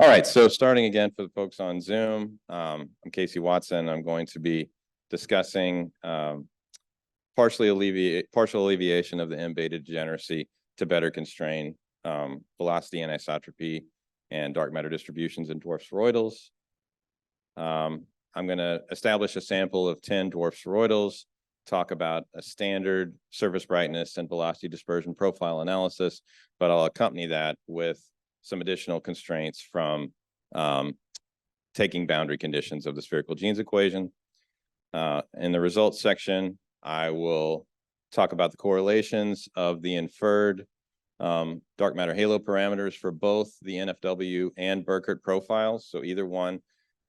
All right, so starting again for the folks on Zoom, I'm Casey Watson. I'm going to be discussing partial alleviation of the M-beta degeneracy to better constrain velocity anisotropy and dark matter distributions in dwarf spheroidals. I'm going to establish a sample of 10 dwarf spheroidals, talk about a standard surface brightness and velocity dispersion profile analysis, but I'll accompany that with some additional constraints from taking boundary conditions of the spherical genes equation. In the results section, I will talk about the correlations of the inferred dark matter halo parameters for both the NFW and Burkert profiles. So either one,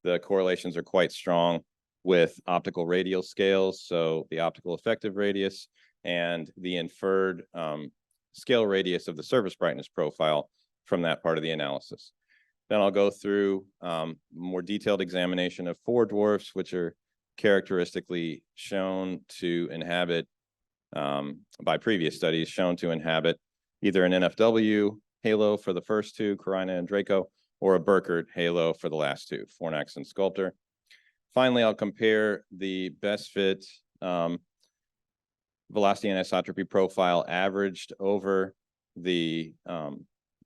the correlations are quite strong with optical radial scales, so the optical effective radius and the inferred scale radius of the surface brightness profile from that part of the analysis. Then I'll go through more detailed examination of 4 dwarfs, which are characteristically shown to inhabit, by previous studies, shown to inhabit either an NFW halo for the first 2, Carina and Draco, or a Burkert halo for the last 2, Fornax and Sculptor. Finally, I'll compare the best fit velocity anisotropy profile averaged over the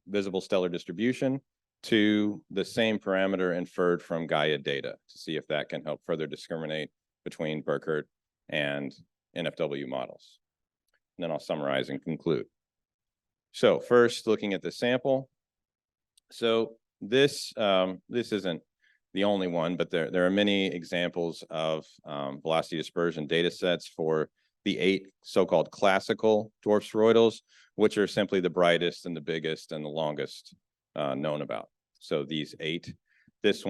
visible stellar distribution to the same parameter inferred from Gaia data to see if that can help further discriminate between Burkert and NFW models. And then I'll summarize and conclude. So first, looking at the sample. So this isn't the only one, but there are many examples of velocity dispersion data sets for the 8 so-called classical dwarf spheroidals, which are simply the brightest and the biggest and the longest known about. So these 8, this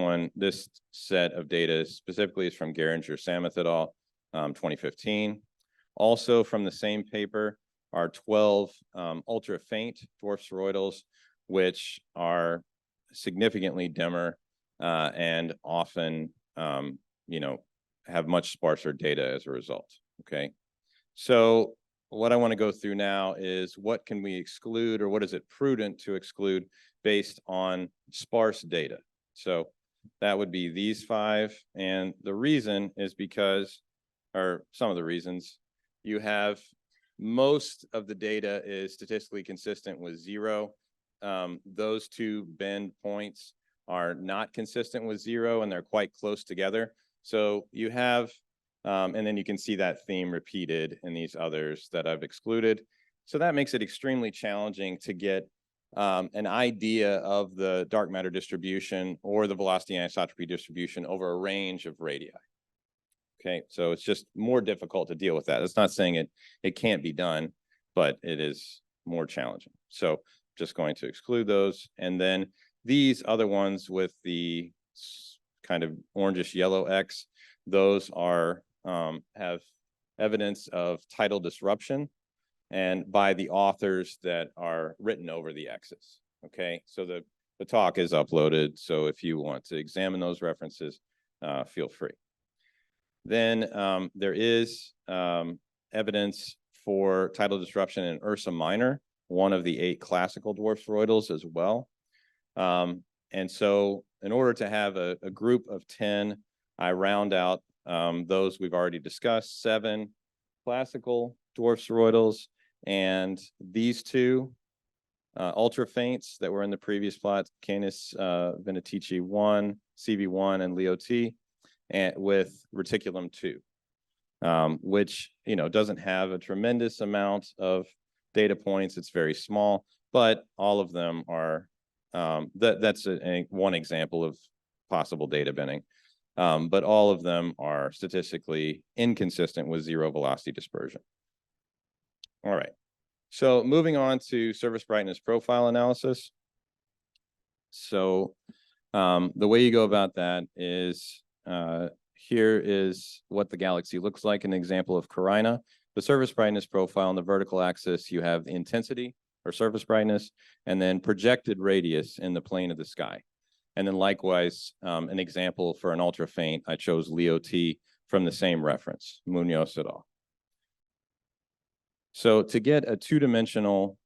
set of data specifically is from Geringer, Samuth et al., 2015. Also from the same paper are 12 ultra faint dwarf spheroidals, which are significantly dimmer and often, have much sparser data as a result. Okay, so what I want to go through now is what can we exclude, or what is it prudent to exclude based on sparse data. So that would be these 5, and the reason is because, or some of the reasons, you have most of the data is statistically consistent with 0. Those 2 bend points are not consistent with 0, and they're quite close together. So you have, and then you can see that theme repeated in these others that I've excluded. So that makes it extremely challenging to get an idea of the dark matter distribution or the velocity anisotropy distribution over a range of radii. Okay, so it's just more difficult to deal with that. It's not saying it can't be done, but it is more challenging. So just going to exclude those. And then these other ones with the kind of orangish yellow X, those are have evidence of tidal disruption and by the authors that are written over the X's. Okay, so the talk is uploaded, so if you want to examine those references, feel free. Then there is evidence for tidal disruption in Ursa Minor, one of the 8 classical dwarf spheroidals as well. And so in order to have a group of 10, I round out those we've already discussed, 7 classical dwarf spheroidals, and these 2 ultra faints that were in the previous plot, Canis Venetici 1, CV1, and Leo T, and with reticulum 2, which doesn't have a tremendous amount of data points. It's very small, but all of them are that's one example of possible data bending. But all of them are statistically inconsistent with 0 velocity dispersion. All right, so moving on to surface brightness profile analysis. So the way you go about that is here is what the galaxy looks like, an example of Carina. The surface brightness profile on the vertical axis, you have the intensity or surface brightness, and then projected radius in the plane of the sky. And then likewise, an example for an ultra faint, I chose Leo T from the same reference, Munoz et al. So to get a 2-dimensional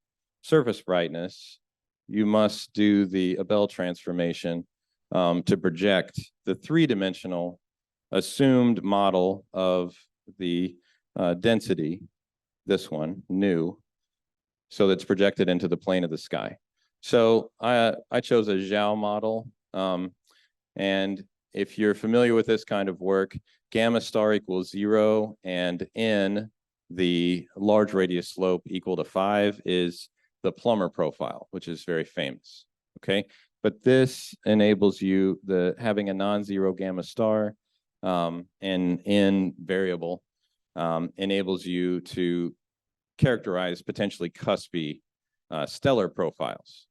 surface brightness, you must do the Abel transformation to project the three-dimensional assumed model of the density, this one, nu, so that's projected into the plane of the sky. So I chose a Zhao model, and if you're familiar with this kind of work, gamma star equals 0, and n, the large radius slope, equal to 5 is the Plummer profile, which is very famous, okay? But this enables you, having a non-zero gamma star and n variable enables you to characterize potentially cuspy stellar profiles,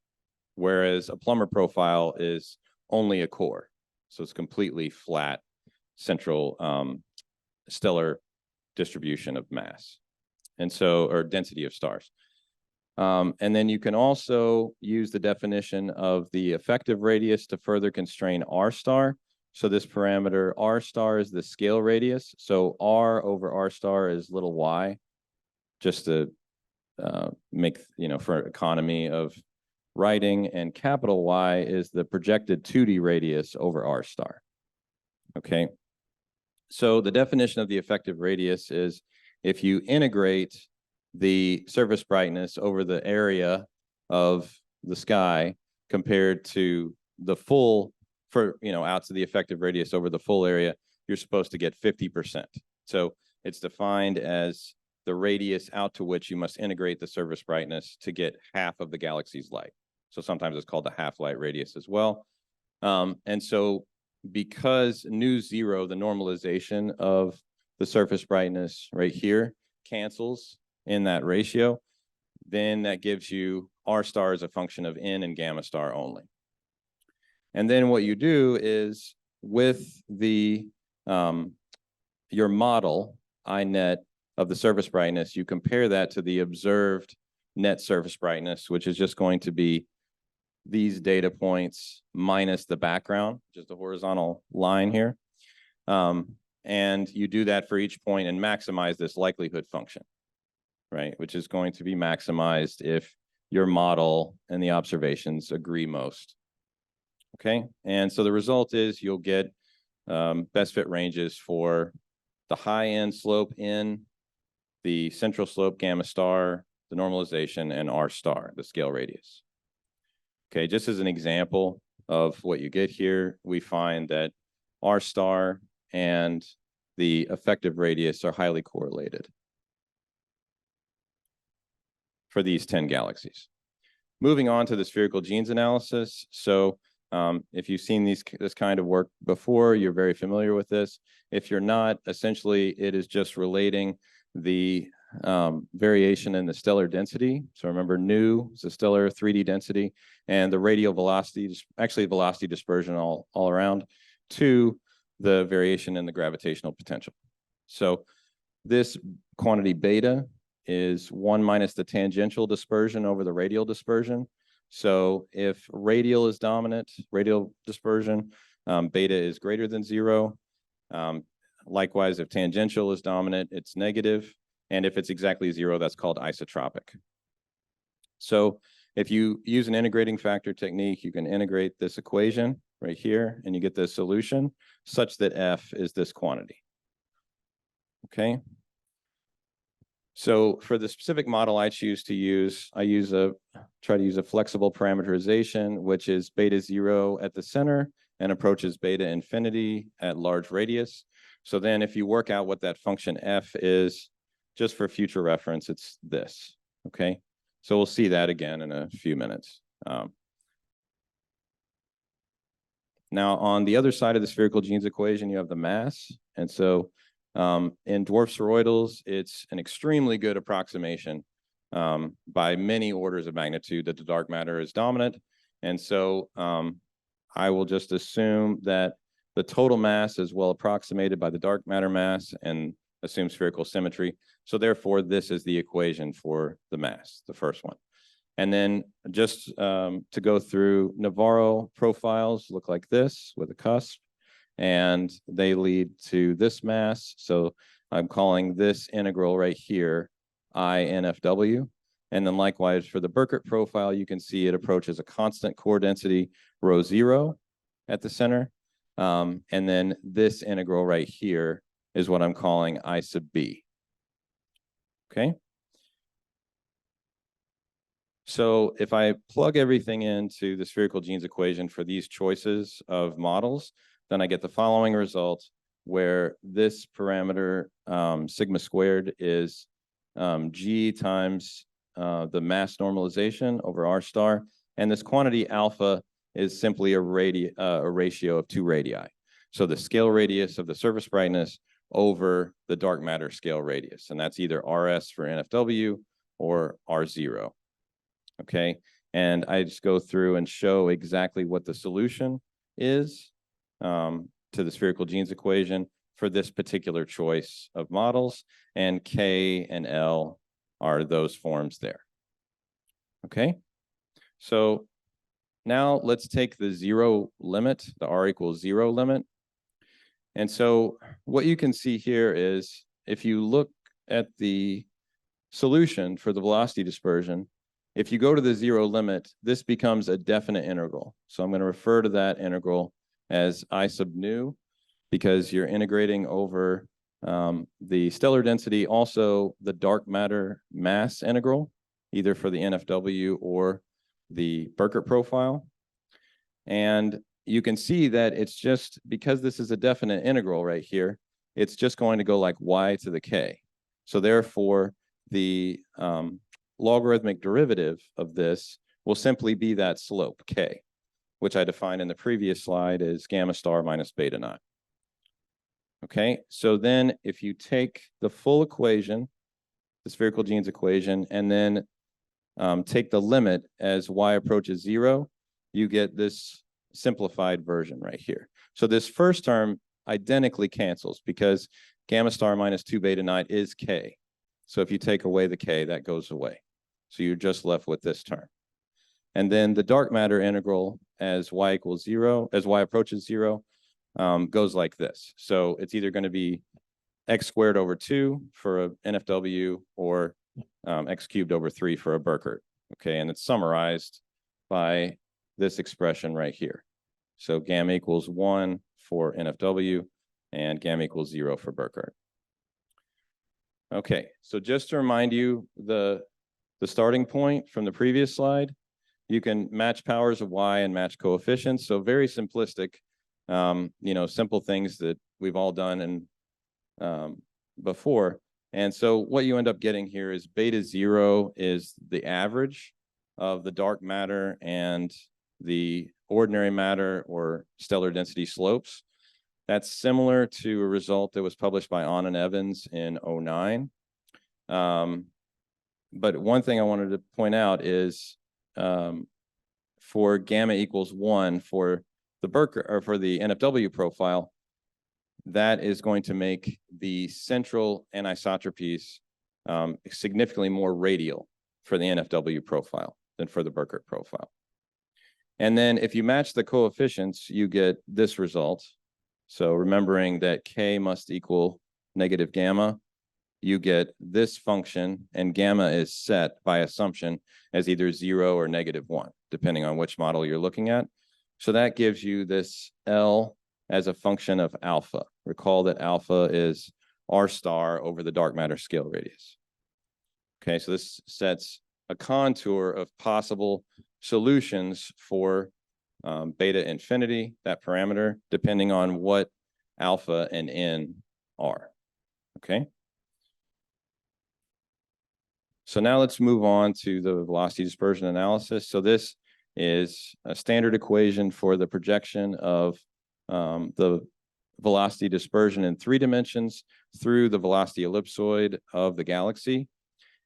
whereas a Plummer profile is only a core. So it's completely flat central stellar distribution of mass, and so, or density of stars. And then you can also use the definition of the effective radius to further constrain R star. So this parameter R star is the scale radius. So R over R star is little y, just to make, for economy of writing, and capital Y is the projected 2D radius over R star. Okay. So the definition of the effective radius is if you integrate the surface brightness over the area of the sky compared to the full, out to the effective radius over the full area, you're supposed to get 50%. So it's defined as the radius out to which you must integrate the surface brightness to get half of the galaxy's light. So sometimes it's called the half-light radius as well. And so because nu zero, the normalization of the surface brightness right here, cancels in that ratio, then that gives you R star as a function of n and gamma star only. And then what you do is with the your model, INet, of the surface brightness, you compare that to the observed net surface brightness, which is just going to be these data points minus the background, which is the horizontal line here. And you do that for each point and maximize this likelihood function, right? Which is going to be maximized if your model and the observations agree most. Okay, and so the result is you'll get best fit ranges for the high end slope n, the central slope gamma star, the normalization, and R star, the scale radius. Okay, just as an example of what you get here, we find that R star and the effective radius are highly correlated for these 10 galaxies. Moving on to the spherical genes analysis. So if you've seen this kind of work before, you're very familiar with this. If you're not, essentially it is just relating the variation in the stellar density. So remember, nu is the stellar 3D density, and the radial velocity, actually velocity dispersion all around, to the variation in the gravitational potential. So this quantity beta is 1 minus the tangential dispersion over the radial dispersion. So if radial is dominant, radial dispersion, beta is greater than 0. Likewise, if tangential is dominant, it's negative. And if it's exactly 0, that's called isotropic. So if you use an integrating factor technique, you can integrate this equation right here, and you get this solution such that F is this quantity. Okay. So for the specific model I choose to use, I try to use a flexible parameterization, which is beta 0 at the center and approaches beta infinity at large radius. So then if you work out what that function F is, just for future reference, it's this, okay? So we'll see that again in a few minutes. Now, on the other side of the spherical genes equation, you have the mass. And so in dwarf spheroidals, it's an extremely good approximation by many orders of magnitude that the dark matter is dominant. And so I will just assume that the total mass is well approximated by the dark matter mass and assume spherical symmetry. So therefore, this is the equation for the mass, the first one. And then just to go through, Navarro profiles look like this with a cusp, and they lead to this mass. So I'm calling this integral right here INFW. And then likewise for the Burkert profile, you can see it approaches a constant core density rho 0 at the center. And then this integral right here is what I'm calling I sub b. Okay. So if I plug everything into the spherical genes equation for these choices of models, then I get the following result where this parameter sigma squared is g times the mass normalization over r star, and this quantity alpha is simply a ratio of 2 radii. So the scale radius of the surface brightness over the dark matter scale radius, and that's either rs for NFW or r0. Okay, and I just go through and show exactly what the solution is to the spherical genes equation for this particular choice of models, and K and L are those forms there. Okay, so now let's take the 0 limit, the r equals 0 limit. And so what you can see here is if you look at the solution for the velocity dispersion, if you go to the 0 limit, this becomes a definite integral. So I'm going to refer to that integral as I sub nu, because you're integrating over the stellar density, also the dark matter mass integral, either for the NFW or the Burkert profile. And you can see that it's just, because this is a definite integral right here, it's just going to go like y to the k. So therefore, the logarithmic derivative of this will simply be that slope, k, which I defined in the previous slide as gamma star minus beta naught. Okay, so then if you take the full equation, the spherical genes equation, and then take the limit as y approaches 0, you get this simplified version right here. So this first term identically cancels because gamma star minus 2 beta naught is k. So if you take away the k, that goes away. So you're just left with this term. And then the dark matter integral as y equals 0, as y approaches 0, goes like this. So it's either going to be x squared over 2 for a NFW or x cubed over 3 for a Burkert. Okay, and it's summarized by this expression right here. So gamma equals 1 for NFW and gamma equals 0 for Burkert. Okay, so just to remind you, the starting point from the previous slide, you can match powers of y and match coefficients. So very simplistic, simple things that we've all done and before. And so what you end up getting here is beta 0 is the average of the dark matter and the ordinary matter or stellar density slopes. That's similar to a result that was published by Ahn and Evans in 2009. But one thing I wanted to point out is for gamma equals 1 for the Burkert or for the NFW profile, that is going to make the central anisotropies significantly more radial for the NFW profile than for the Burkert profile. And then if you match the coefficients, you get this result. So remembering that k must equal negative gamma, you get this function, and gamma is set by assumption as either 0 or negative 1, depending on which model you're looking at. So that gives you this L as a function of alpha. Recall that alpha is r star over the dark matter scale radius. Okay, so this sets a contour of possible solutions for beta infinity, that parameter, depending on what alpha and n are. Okay. So now let's move on to the velocity dispersion analysis. So this is a standard equation for the projection of the velocity dispersion in 3 dimensions through the velocity ellipsoid of the galaxy.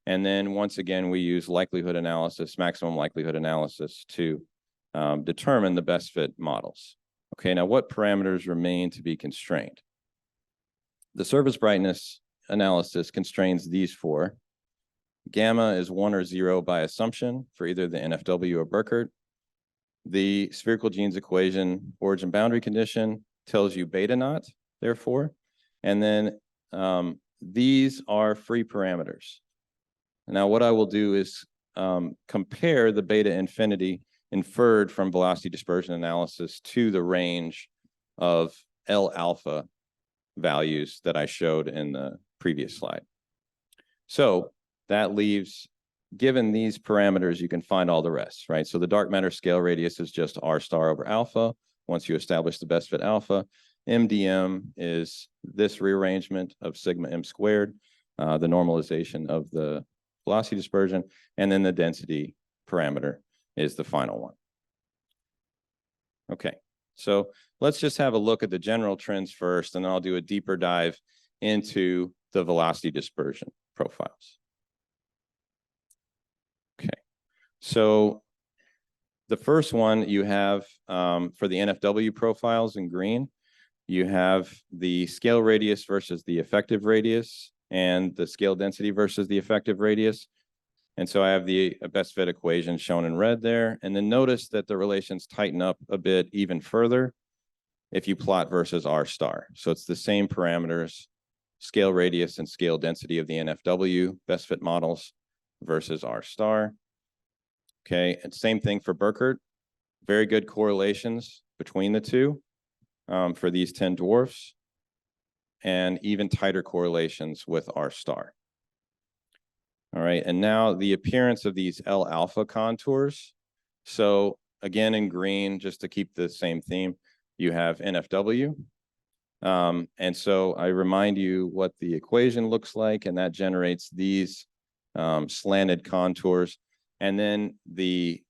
And then once again, we use likelihood analysis, maximum likelihood analysis to determine the best fit models. Okay, now what parameters remain to be constrained? The surface brightness analysis constrains these 4. Gamma is 1 or 0 by assumption for either the NFW or Burkert. The spherical genes equation origin boundary condition tells you beta naught, therefore. And then these are free parameters. Now what I will do is compare the beta infinity inferred from velocity dispersion analysis to the range of L alpha values that I showed in the previous slide. So that leaves, given these parameters, you can find all the rest, right? So the dark matter scale radius is just R star over alpha. Once you establish the best fit alpha, MDM is this rearrangement of sigma m squared, the normalization of the velocity dispersion, and then the density parameter is the final one. Okay, so let's just have a look at the general trends first, and then I'll do a deeper dive into the velocity dispersion profiles. Okay, so the first one you have for the NFW profiles in green, you have the scale radius versus the effective radius and the scale density versus the effective radius. And so I have the best fit equation shown in red there. And then notice that the relations tighten up a bit even further if you plot versus R star. So it's the same parameters, scale radius and scale density of the NFW best fit models versus R star. Okay, and same thing for Burkert. Very good correlations between the two for these 10 dwarfs, and even tighter correlations with R star. All right, and now the appearance of these L alpha contours. So again, in green, just to keep the same theme, you have NFW. And so I remind you what the equation looks like, and that generates these slanted contours. And then the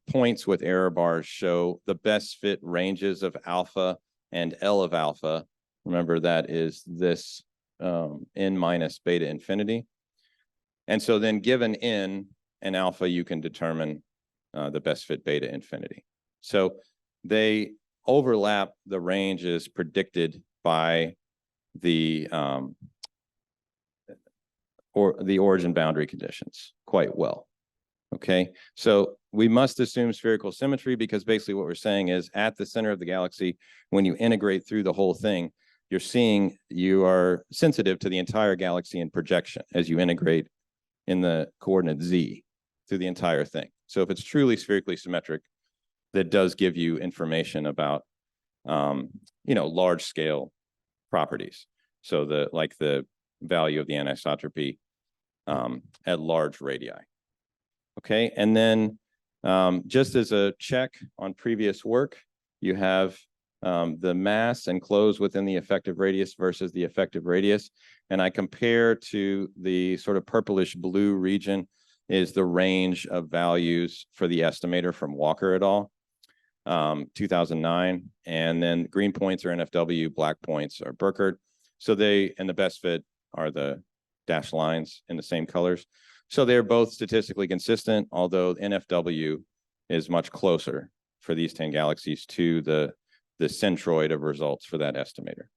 points with error bars show the best fit ranges of alpha and L of alpha. Remember, that is this n minus beta infinity. And so then given n and alpha, you can determine the best fit beta infinity. So they overlap the ranges predicted by the origin boundary conditions quite well. Okay, so we must assume spherical symmetry, because basically what we're saying is at the center of the galaxy, when you integrate through the whole thing, you're seeing you are sensitive to the entire galaxy in projection as you integrate in the coordinate z through the entire thing. So if it's truly spherically symmetric, that does give you information about large scale properties. So like the value of the anisotropy at large radii. Okay, and then just as a check on previous work, you have the mass enclosed within the effective radius versus the effective radius. And I compare to the sort of purplish blue region is the range of values for the estimator from Walker et al. 2009. And then green points are NFW, black points are Burkert. So and the best fit are the dashed lines in the same colors. So they're both statistically consistent, although NFW is much closer for these 10 galaxies to the centroid of results for that estimator.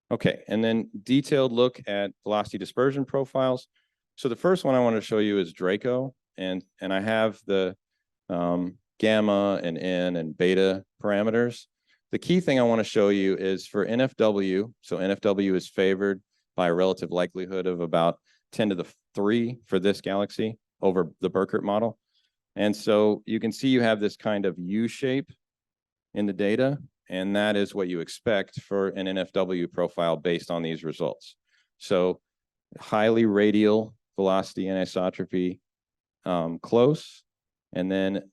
Okay, and then detailed look at velocity dispersion profiles. So the first one I want to show you is Draco, and I have the gamma and n and beta parameters. The key thing I want to show you is for NFW, so NFW is favored by a relative likelihood of about 10 to the 3 for this galaxy over the Burkert model. And so you can see you have this kind of U shape in the data, and that is what you expect for an NFW profile based on these results. So highly radial velocity anisotropy close, and then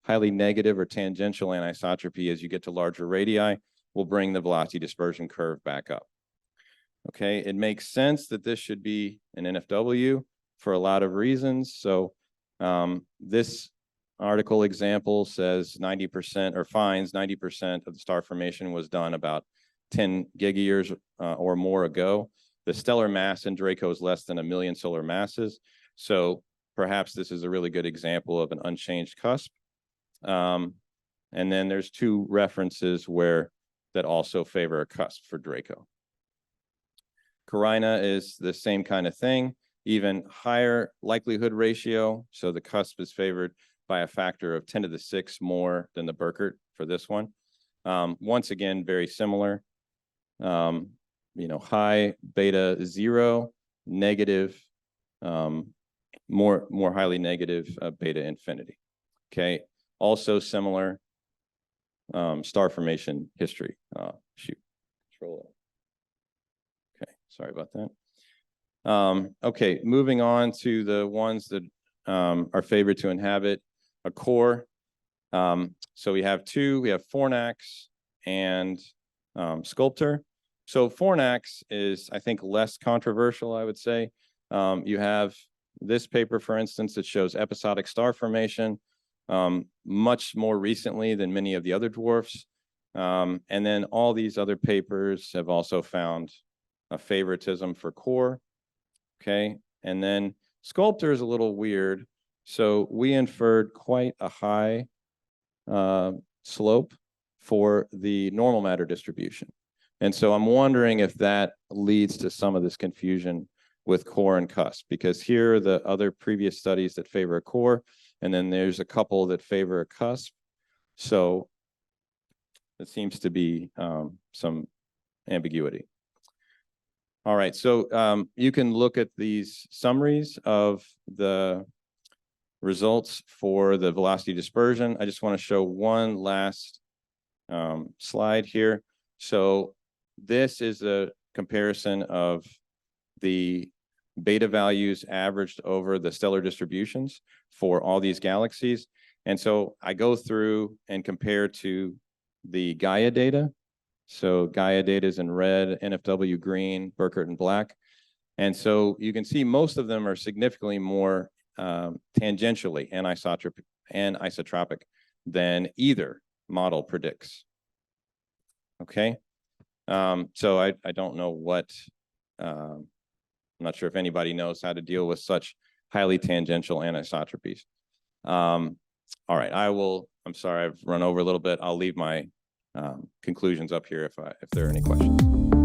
highly negative or tangential anisotropy as you get to larger radii will bring the velocity dispersion curve back up. Okay, it makes sense that this should be an NFW for a lot of reasons. So this article example says 90% or finds 90% of the star formation was done about 10 gigayears or more ago. The stellar mass in Draco is less than 1 million solar masses. So perhaps this is a really good example of an unchanged cusp. And then there's 2 references that also favor a cusp for Draco. Carina is the same kind of thing, even higher likelihood ratio. So the cusp is favored by a factor of 10 to the 6 more than the Burkert for this one. Once again, very similar. High beta 0, negative more highly negative beta infinity. Okay, also similar star formation history. Shoot, Control. Okay, sorry about that. Okay, moving on to the ones that are favored to inhabit a core. So we have Fornax and Sculptor. So Fornax is, I think, less controversial, I would say. You have this paper, for instance, that shows episodic star formation much more recently than many of the other dwarfs. And then all these other papers have also found a favoritism for core. Okay, and then Sculptor is a little weird. So we inferred quite a high slope for the normal matter distribution. And so I'm wondering if that leads to some of this confusion with core and cusp, because here are the other previous studies that favor a core, and then there's a couple that favor a cusp. So it seems to be some ambiguity. All right, so you can look at these summaries of the results for the velocity dispersion. I just want to show one last slide here. So this is a comparison of the beta values averaged over the stellar distributions for all these galaxies. And so I go through and compare to the Gaia data. So Gaia data is in red, NFW green, Burkert in black. And so you can see most of them are significantly more tangentially anisotropic than either model predicts. Okay, so I don't know what, I'm not sure if anybody knows how to deal with such highly tangential anisotropies. All right, I'm sorry, I've run over a little bit. I'll leave my conclusions up here if there are any questions.